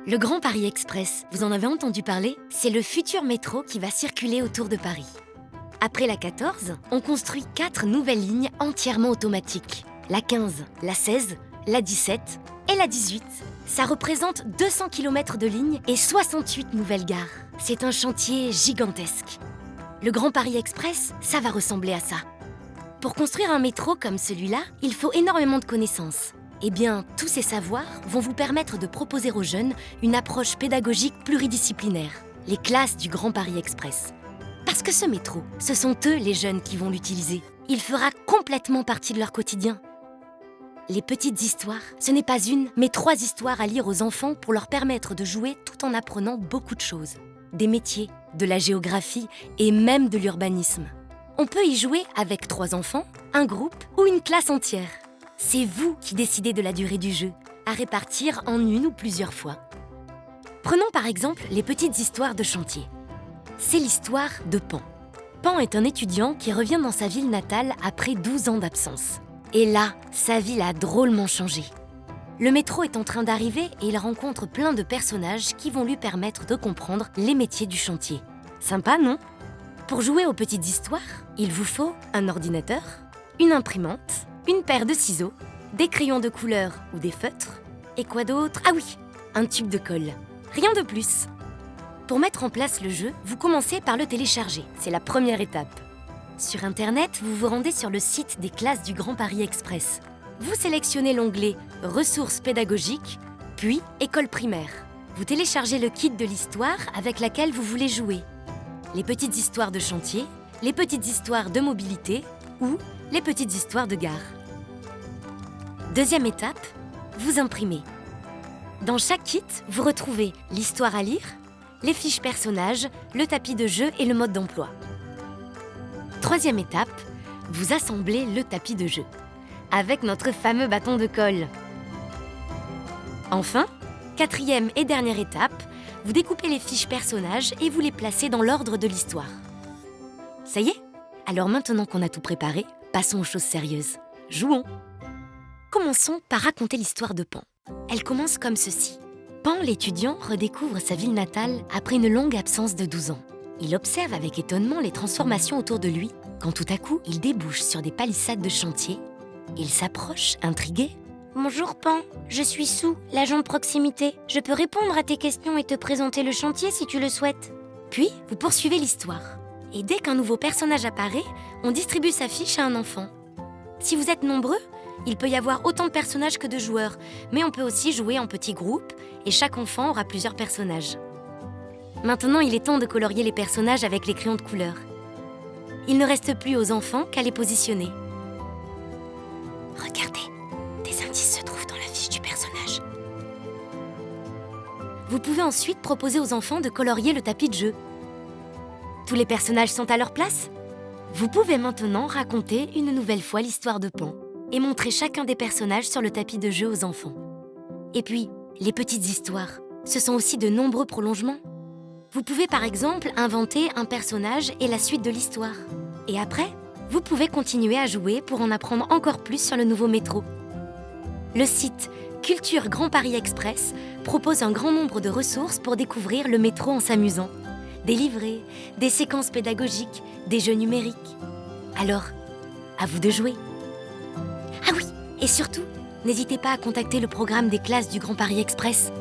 Le Grand Paris Express, vous en avez entendu parler? C'est le futur métro qui va circuler autour de Paris. Après la 14, on construit 4 nouvelles lignes entièrement automatiques. La 15, la 16, la 17 et la 18. Ça représente 200 km de lignes et 68 nouvelles gares. C'est un chantier gigantesque. Le Grand Paris Express, ça va ressembler à ça. Pour construire un métro comme celui-là, il faut énormément de connaissances. Eh bien, tous ces savoirs vont vous permettre de proposer aux jeunes une approche pédagogique pluridisciplinaire, les classes du Grand Paris Express. Parce que ce métro, ce sont eux les jeunes qui vont l'utiliser. Il fera complètement partie de leur quotidien. Les petites histoires, ce n'est pas une, mais 3 histoires à lire aux enfants pour leur permettre de jouer tout en apprenant beaucoup de choses. Des métiers, de la géographie et même de l'urbanisme. On peut y jouer avec 3 enfants, un groupe ou une classe entière. C'est vous qui décidez de la durée du jeu, à répartir en une ou plusieurs fois. Prenons par exemple les petites histoires de chantier. C'est l'histoire de Pan. Pan est un étudiant qui revient dans sa ville natale après 12 ans d'absence. Et là, sa ville a drôlement changé. Le métro est en train d'arriver et il rencontre plein de personnages qui vont lui permettre de comprendre les métiers du chantier. Sympa, non? Pour jouer aux petites histoires, il vous faut un ordinateur, une imprimante, une paire de ciseaux, des crayons de couleur ou des feutres, et quoi d'autre? Ah oui, un tube de colle. Rien de plus. Pour mettre en place le jeu, vous commencez par le télécharger, c'est la première étape. Sur Internet, vous vous rendez sur le site des classes du Grand Paris Express. Vous sélectionnez l'onglet « Ressources pédagogiques », puis « École primaire ». Vous téléchargez le kit de l'histoire avec laquelle vous voulez jouer. Les petites histoires de chantier, les petites histoires de mobilité ou les petites histoires de gare. Deuxième étape, vous imprimez. Dans chaque kit, vous retrouvez l'histoire à lire, les fiches personnages, le tapis de jeu et le mode d'emploi. Troisième étape, vous assemblez le tapis de jeu, avec notre fameux bâton de colle. Enfin, quatrième et dernière étape, vous découpez les fiches personnages et vous les placez dans l'ordre de l'histoire. Ça y est? Alors maintenant qu'on a tout préparé, passons aux choses sérieuses. Jouons! Commençons par raconter l'histoire de Pan. Elle commence comme ceci. Pan, l'étudiant, redécouvre sa ville natale après une longue absence de 12 ans. Il observe avec étonnement les transformations autour de lui, quand tout à coup, il débouche sur des palissades de chantier. Il s'approche, intrigué. « Bonjour Pan, je suis Sue, l'agent de proximité. Je peux répondre à tes questions et te présenter le chantier si tu le souhaites. » Puis, vous poursuivez l'histoire. Et dès qu'un nouveau personnage apparaît, on distribue sa fiche à un enfant. Si vous êtes nombreux, il peut y avoir autant de personnages que de joueurs, mais on peut aussi jouer en petits groupes et chaque enfant aura plusieurs personnages. Maintenant, il est temps de colorier les personnages avec les crayons de couleur. Il ne reste plus aux enfants qu'à les positionner. Regardez, des indices se trouvent dans la fiche du personnage. Vous pouvez ensuite proposer aux enfants de colorier le tapis de jeu. Tous les personnages sont à leur place? Vous pouvez maintenant raconter une nouvelle fois l'histoire de Pan et montrer chacun des personnages sur le tapis de jeu aux enfants. Et puis, les petites histoires, ce sont aussi de nombreux prolongements. Vous pouvez par exemple inventer un personnage et la suite de l'histoire. Et après, vous pouvez continuer à jouer pour en apprendre encore plus sur le nouveau métro. Le site Culture Grand Paris Express propose un grand nombre de ressources pour découvrir le métro en s'amusant. Des livrets, des séquences pédagogiques, des jeux numériques. Alors, à vous de jouer. Ah oui, et surtout, n'hésitez pas à contacter le programme des classes du Grand Paris Express.